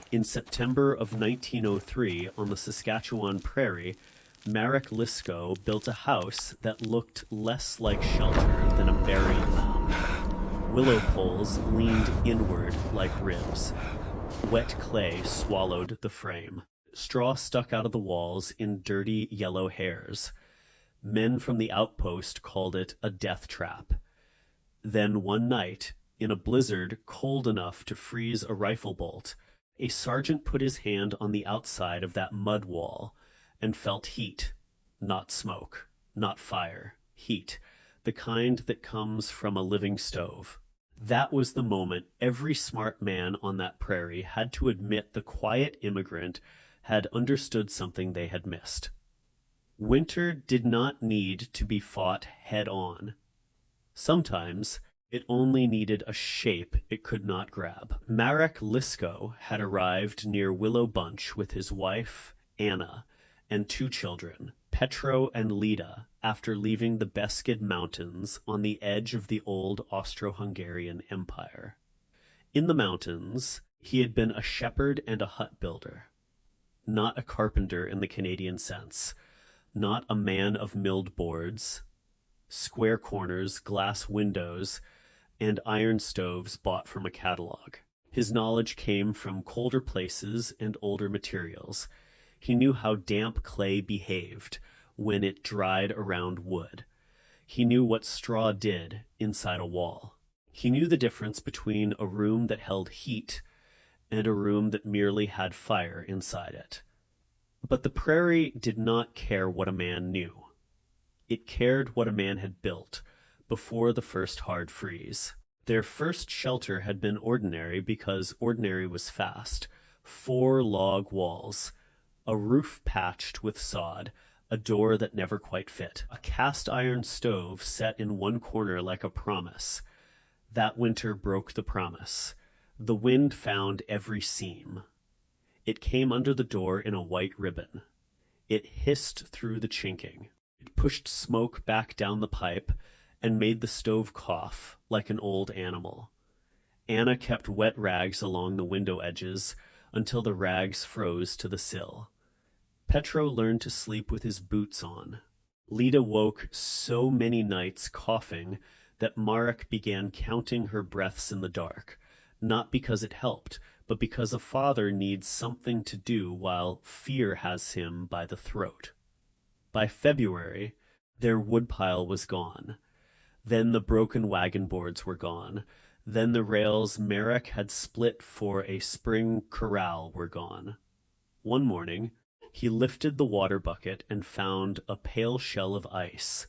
In September of 1903, on the Saskatchewan Prairie, Marek Lisko built a house that looked less like shelter than a burial mound. Willow poles leaned inward like ribs. Wet clay swallowed the frame. Straw stuck out of the walls in dirty yellow hairs. Men from the outpost called it a death trap. Then one night, in a blizzard cold enough to freeze a rifle bolt, a sergeant put his hand on the outside of that mud wall and felt heat, not smoke, not fire, heat, the kind that comes from a living stove. That was the moment every smart man on that prairie had to admit the quiet immigrant had understood something they had missed. Winter did not need to be fought head on. Sometimes it only needed a shape it could not grab. Marek Lisko had arrived near Willow Bunch with his wife, Anna, and 2 children, Petro and Lida, after leaving the Beskid Mountains on the edge of the old Austro-Hungarian Empire. In the mountains, he had been a shepherd and a hut builder. Not a carpenter in the Canadian sense, not a man of milled boards, square corners, glass windows, and iron stoves bought from a catalog. His knowledge came from colder places and older materials. He knew how damp clay behaved when it dried around wood. He knew what straw did inside a wall. He knew the difference between a room that held heat and a room that merely had fire inside it. But the prairie did not care what a man knew. It cared what a man had built before the first hard freeze. Their first shelter had been ordinary because ordinary was fast. 4 log walls, a roof patched with sod, a door that never quite fit, a cast iron stove set in one corner like a promise. That winter broke the promise. The wind found every seam. It came under the door in a white ribbon. It hissed through the chinking. It pushed smoke back down the pipe and made the stove cough like an old animal. Anna kept wet rags along the window edges until the rags froze to the sill. Petro learned to sleep with his boots on. Lida woke so many nights coughing that Marek began counting her breaths in the dark, not because it helped, but because a father needs something to do while fear has him by the throat. By February, their woodpile was gone. Then the broken wagon boards were gone. Then the rails Marek had split for a spring corral were gone. One morning, he lifted the water bucket and found a pale shell of ice,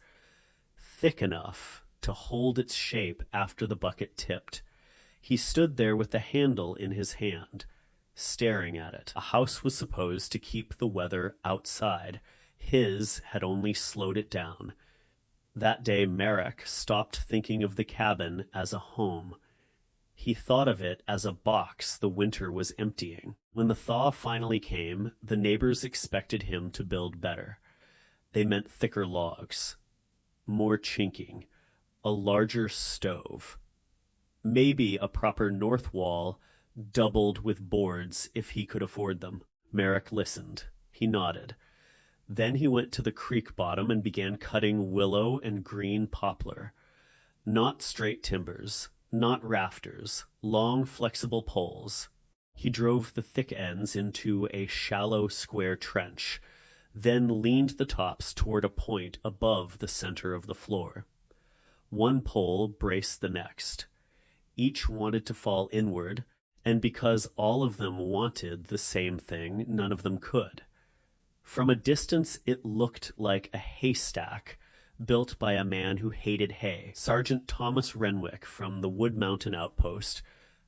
thick enough to hold its shape after the bucket tipped. He stood there with the handle in his hand, staring at it. A house was supposed to keep the weather outside. His had only slowed it down. That day Marek stopped thinking of the cabin as a home. He thought of it as a box the winter was emptying. When the thaw finally came, the neighbors expected him to build better. They meant thicker logs, more chinking, a larger stove, maybe a proper north wall doubled with boards if he could afford them. Marek listened. He nodded. Then he went to the creek bottom and began cutting willow and green poplar. Not straight timbers, not rafters, long flexible poles. He drove the thick ends into a shallow square trench, then leaned the tops toward a point above the center of the floor. One pole braced the next. Each wanted to fall inward, and because all of them wanted the same thing, none of them could. From a distance, it looked like a haystack built by a man who hated hay. Sergeant Thomas Renwick from the Wood Mountain outpost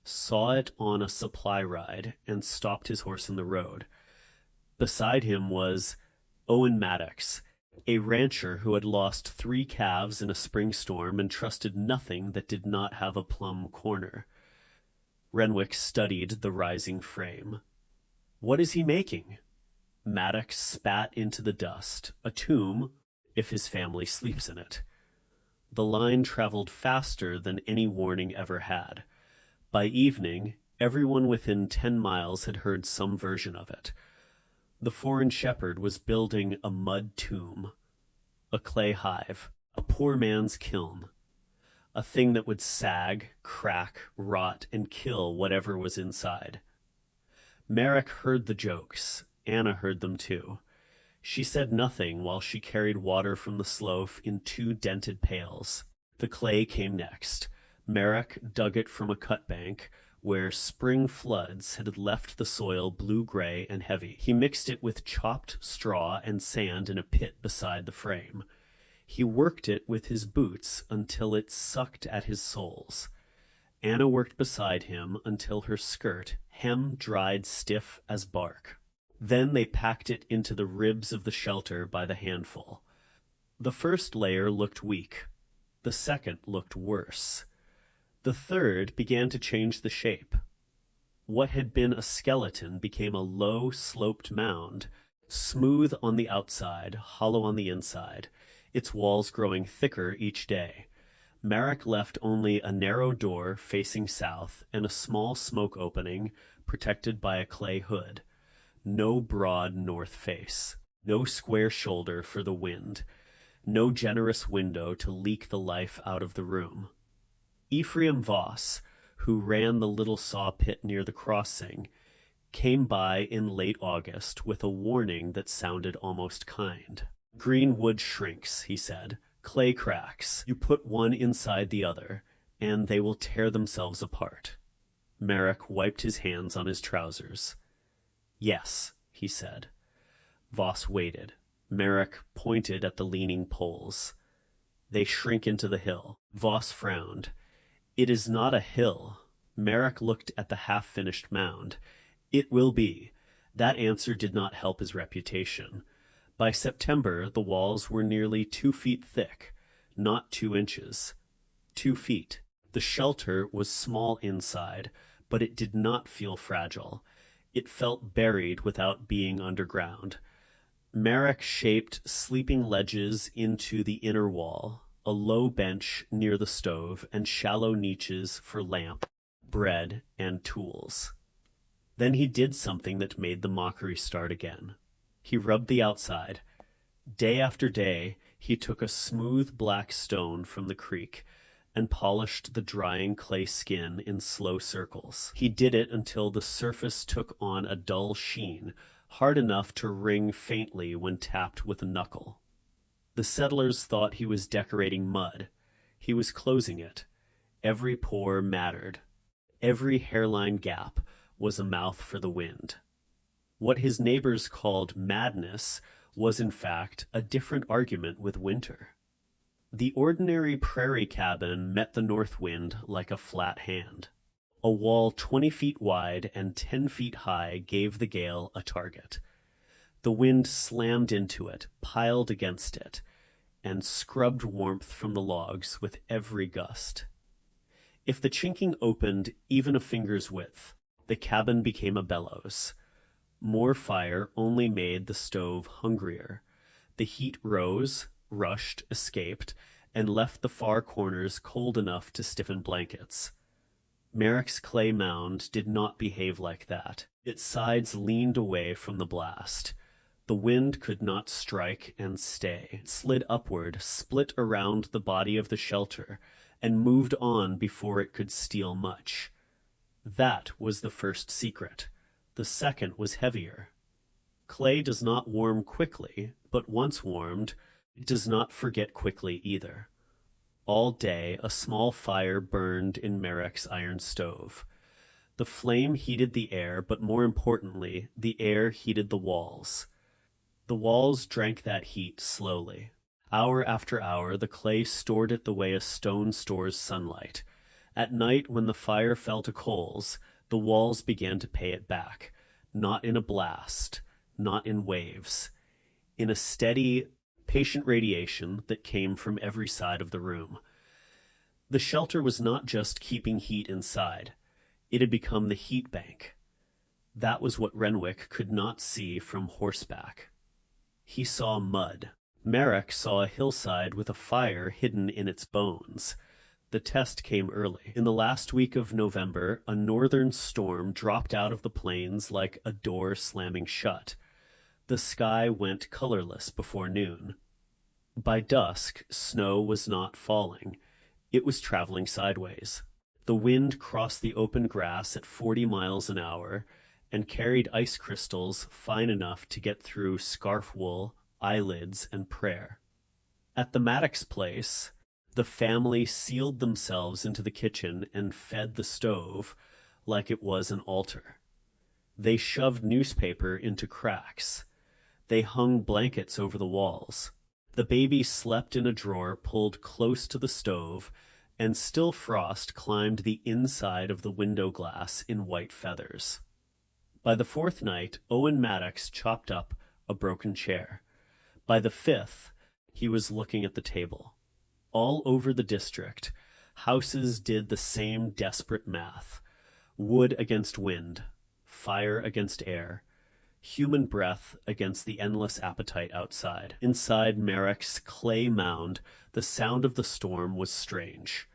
saw it on a supply ride and stopped his horse in the road. Beside him was Owen Maddox, a rancher who had lost 3 calves in a spring storm and trusted nothing that did not have a plumb corner. Renwick studied the rising frame. "What is he making?" Maddox spat into the dust. "A tomb, if his family sleeps in it." The line traveled faster than any warning ever had. By evening, Everyone within 10 miles had heard some version of it. The foreign shepherd was building a mud tomb, a clay hive, a poor man's kiln, a thing that would sag, crack, rot, and kill whatever was inside. Marek heard the jokes. Anna heard them too. She said nothing while she carried water from the slough in 2 dented pails. The clay came next. Marek dug it from a cut bank where spring floods had left the soil blue-gray and heavy. He mixed it with chopped straw and sand in a pit beside the frame. He worked it with his boots until it sucked at his soles. Anna worked beside him until her skirt, hem dried stiff as bark. Then they packed it into the ribs of the shelter by the handful. The first layer looked weak. The second looked worse. The third began to change the shape. What had been a skeleton became a low, sloped mound, smooth on the outside, hollow on the inside, its walls growing thicker each day. Marek left only a narrow door facing south and a small smoke opening protected by a clay hood. No broad north face, no square shoulder for the wind, no generous window to leak the life out of the room. Ephraim Voss, who ran the little saw pit near the crossing, came by in late August with a warning that sounded almost kind. Green wood shrinks, he said. Clay cracks. You put one inside the other, and they will tear themselves apart. Marek wiped his hands on his trousers. Yes, he said. Voss waited. Marek pointed at the leaning poles. They shrink into the hill. Voss frowned. It is not a hill. Marek looked at the half-finished mound. It will be. That answer did not help his reputation. By September, the walls were nearly 2 feet thick, not 2 inches. 2 feet. The shelter was small inside, but it did not feel fragile. It felt buried without being underground. Marek shaped sleeping ledges into the inner wall, a low bench near the stove, and shallow niches for lamp, bread, and tools. Then he did something that made the mockery start again. He rubbed the outside. Day after day, he took a smooth black stone from the creek and polished the drying clay skin in slow circles. He did it until the surface took on a dull sheen, hard enough to ring faintly when tapped with a knuckle. The settlers thought he was decorating mud. He was closing it. Every pore mattered. Every hairline gap was a mouth for the wind. What his neighbors called madness was in fact a different argument with winter. The ordinary prairie cabin met the north wind like a flat hand. A wall 20 feet wide and 10 feet high gave the gale a target. The wind slammed into it, piled against it, and scrubbed warmth from the logs with every gust. If the chinking opened even a finger's width, the cabin became a bellows. More fire only made the stove hungrier. The heat rose, rushed, escaped, and left the far corners cold enough to stiffen blankets. Marek's clay mound did not behave like that. Its sides leaned away from the blast. The wind could not strike and stay. It slid upward, split around the body of the shelter, and moved on before it could steal much. That was the first secret. The second was heavier. Clay does not warm quickly, but once warmed, it does not forget quickly either. All day, a small fire burned in Marek's iron stove. The flame heated the air, but more importantly, the air heated the walls. The walls drank that heat slowly. Hour after hour, the clay stored it the way a stone stores sunlight. At night, when the fire fell to coals, the walls began to pay it back, not in a blast, not in waves, in a steady, patient radiation that came from every side of the room. The shelter was not just keeping heat inside. It had become the heat bank. That was what Renwick could not see from horseback. He saw mud. Marek saw a hillside with a fire hidden in its bones. The test came early. In the last week of November, a northern storm dropped out of the plains like a door slamming shut. The sky went colorless before noon. By dusk, snow was not falling. It was traveling sideways. The wind crossed the open grass at 40 miles an hour and carried ice crystals fine enough to get through scarf wool, eyelids, and prayer. At the Maddox place, the family sealed themselves into the kitchen and fed the stove like it was an altar. They shoved newspaper into cracks. They hung blankets over the walls. The baby slept in a drawer pulled close to the stove, and still frost climbed the inside of the window glass in white feathers. By the fourth night, Owen Maddox chopped up a broken chair. By the fifth, he was looking at the table. All over the district, houses did the same desperate math. Wood against wind, fire against air, human breath against the endless appetite outside. Inside Marek's clay mound, the sound of the storm was strange.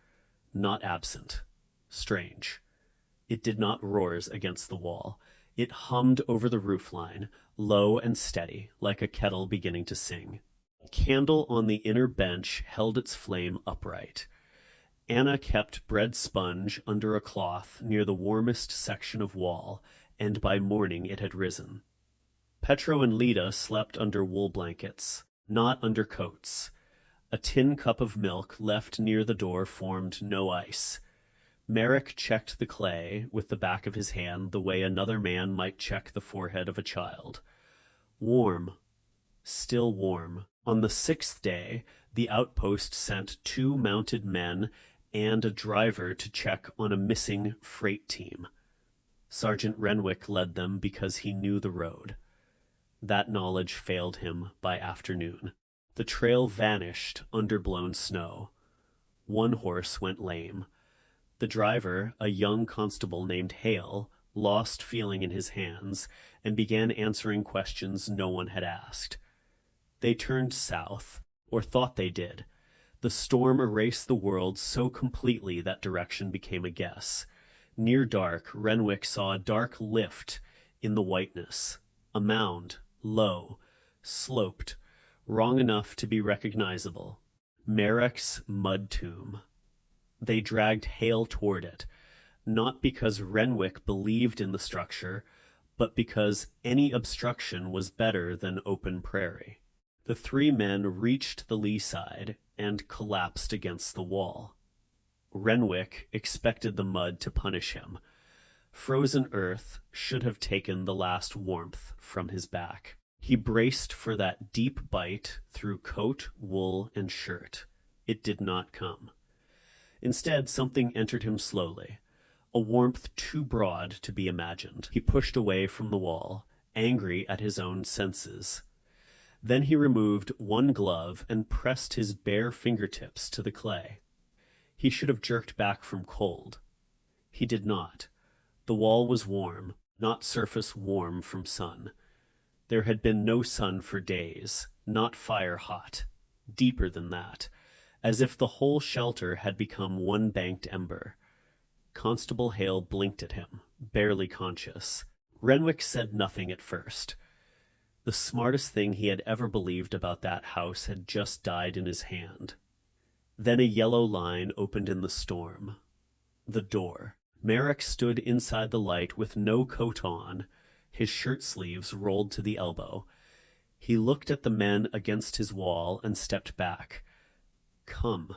Not absent. Strange. It did not roar against the wall. It hummed over the roofline, low and steady, like a kettle beginning to sing. A candle on the inner bench held its flame upright. Anna kept bread sponge under a cloth near the warmest section of wall, and by morning it had risen. Petro and Lita slept under wool blankets, not under coats. A tin cup of milk left near the door formed no ice. Marek checked the clay with the back of his hand the way another man might check the forehead of a child. Warm. Still warm. On the sixth day, the outpost sent 2 mounted men and a driver to check on a missing freight team. Sergeant Renwick led them because he knew the road. That knowledge failed him by afternoon. The trail vanished under blown snow. One horse went lame. The driver, a young constable named Hale, lost feeling in his hands and began answering questions no one had asked. They turned south, or thought they did. The storm erased the world so completely that direction became a guess. Near dark, Renwick saw a dark lift in the whiteness, a mound, low, sloped, wrong enough to be recognizable. Marek's mud tomb. They dragged Hale toward it, not because Renwick believed in the structure, but because any obstruction was better than open prairie. The 3 men reached the lee side and collapsed against the wall. Renwick expected the mud to punish him. Frozen earth should have taken the last warmth from his back. He braced for that deep bite through coat, wool, and shirt. It did not come. Instead, something entered him slowly, a warmth too broad to be imagined. He pushed away from the wall, angry at his own senses. Then he removed one glove and pressed his bare fingertips to the clay. He should have jerked back from cold. He did not. The wall was warm, not surface warm from sun. There had been no sun for days, not fire hot, deeper than that, as if the whole shelter had become one banked ember. Constable Hale blinked at him, barely conscious. Renwick said nothing at first. The smartest thing he had ever believed about that house had just died in his hand. Then a yellow line opened in the storm. The door. Marek stood inside the light with no coat on, his shirt sleeves rolled to the elbow. He looked at the men against his wall and stepped back. Come.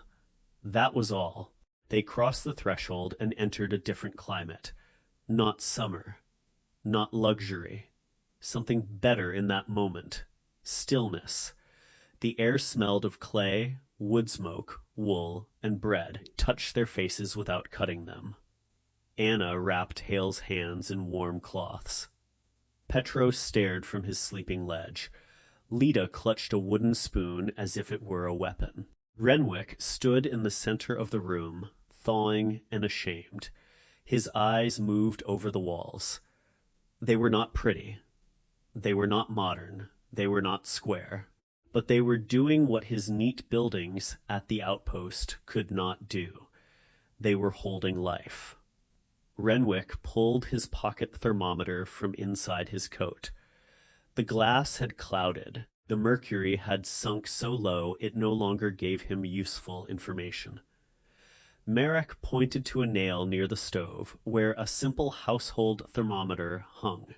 That was all. They crossed the threshold and entered a different climate. Not summer. Not luxury. Something better in that moment. Stillness. The air smelled of clay, wood smoke, wool, and bread. Touched their faces without cutting them. Anna wrapped Hale's hands in warm cloths. Petro stared from his sleeping ledge. Lita clutched a wooden spoon as if it were a weapon. Renwick stood in the center of the room, thawing and ashamed. His eyes moved over the walls. They were not pretty. They were not modern. They were not square. But they were doing what his neat buildings at the outpost could not do. They were holding life. Renwick pulled his pocket thermometer from inside his coat. The glass had clouded. The mercury had sunk so low it no longer gave him useful information. Marek pointed to a nail near the stove where a simple household thermometer hung.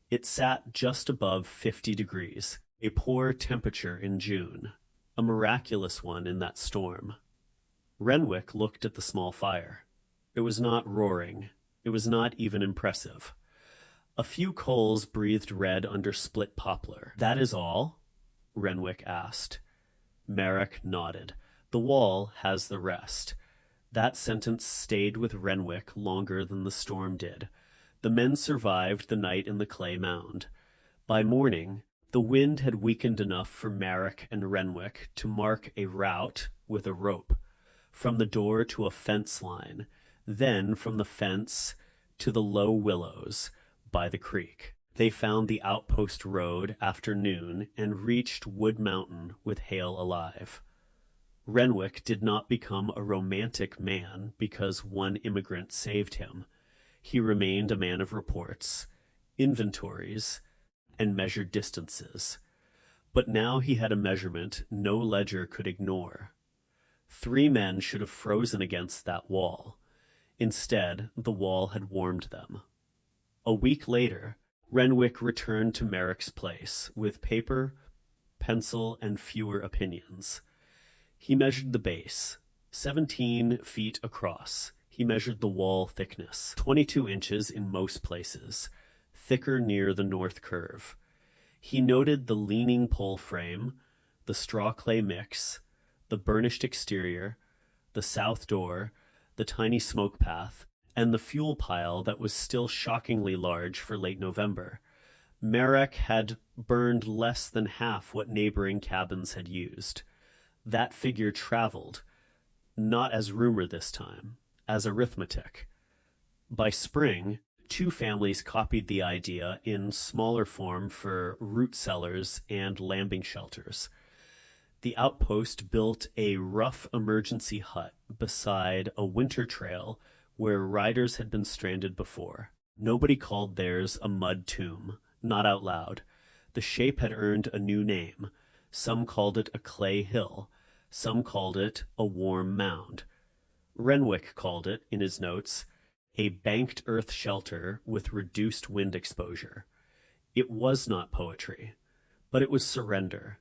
It sat just above 50 degrees, a poor temperature in June, a miraculous one in that storm. Renwick looked at the small fire. It was not roaring. It was not even impressive. A few coals breathed red under split poplar. "That is all?" Renwick asked. Marek nodded. "The wall has the rest." That sentence stayed with Renwick longer than the storm did. The men survived the night in the clay mound. By morning, the wind had weakened enough for Marek and Renwick to mark a route with a rope, from the door to a fence line, then from the fence to the low willows by the creek. They found the outpost road after noon and reached Wood Mountain with Hale alive. Renwick did not become a romantic man because one immigrant saved him. He remained a man of reports, inventories, and measured distances. But now he had a measurement no ledger could ignore. 3 men should have frozen against that wall. Instead, the wall had warmed them. A week later, Renwick returned to Marek's place with paper, pencil, and fewer opinions. He measured the base, 17 feet across. He measured the wall thickness, 22 inches in most places, thicker near the north curve. He noted the leaning pole frame, the straw clay mix, the burnished exterior, the south door, the tiny smoke path, and the fuel pile that was still shockingly large for late November. Marek had burned less than half what neighboring cabins had used. That figure traveled, not as rumor this time, as arithmetic. By spring, 2 families copied the idea in smaller form for root cellars and lambing shelters. The outpost built a rough emergency hut beside a winter trail where riders had been stranded before. Nobody called theirs a mud tomb, not out loud. The shape had earned a new name. Some called it a clay hill. Some called it a warm mound. Renwick called it, in his notes, a banked earth shelter with reduced wind exposure. It was not poetry, but it was surrender.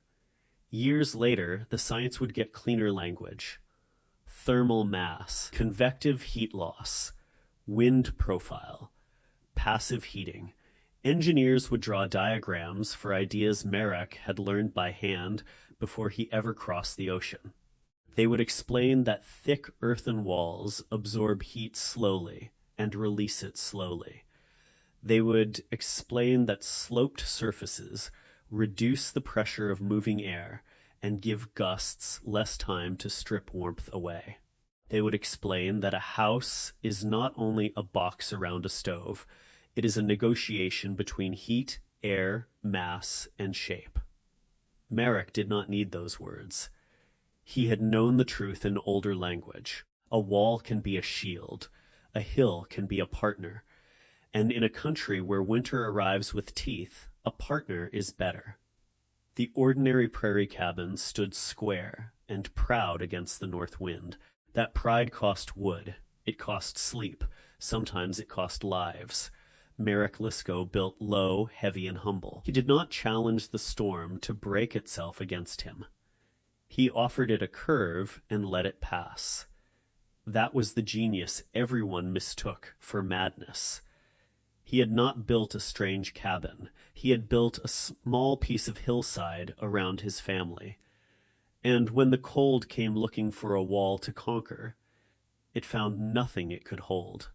Years later, the science would get cleaner language. Thermal mass, convective heat loss, wind profile, passive heating. Engineers would draw diagrams for ideas Marek had learned by hand before he ever crossed the ocean. They would explain that thick earthen walls absorb heat slowly and release it slowly. They would explain that sloped surfaces reduce the pressure of moving air and give gusts less time to strip warmth away. They would explain that a house is not only a box around a stove, it is a negotiation between heat, air, mass, and shape. Marek did not need those words. He had known the truth in older language. A wall can be a shield, a hill can be a partner, and in a country where winter arrives with teeth, a partner is better. The ordinary prairie cabin stood square and proud against the north wind. That pride cost wood, it cost sleep, sometimes it cost lives. Marek Lisko built low, heavy, and humble. He did not challenge the storm to break itself against him. He offered it a curve and let it pass. That was the genius everyone mistook for madness. He had not built a strange cabin. He had built a small piece of hillside around his family. And when the cold came looking for a wall to conquer, it found nothing it could hold.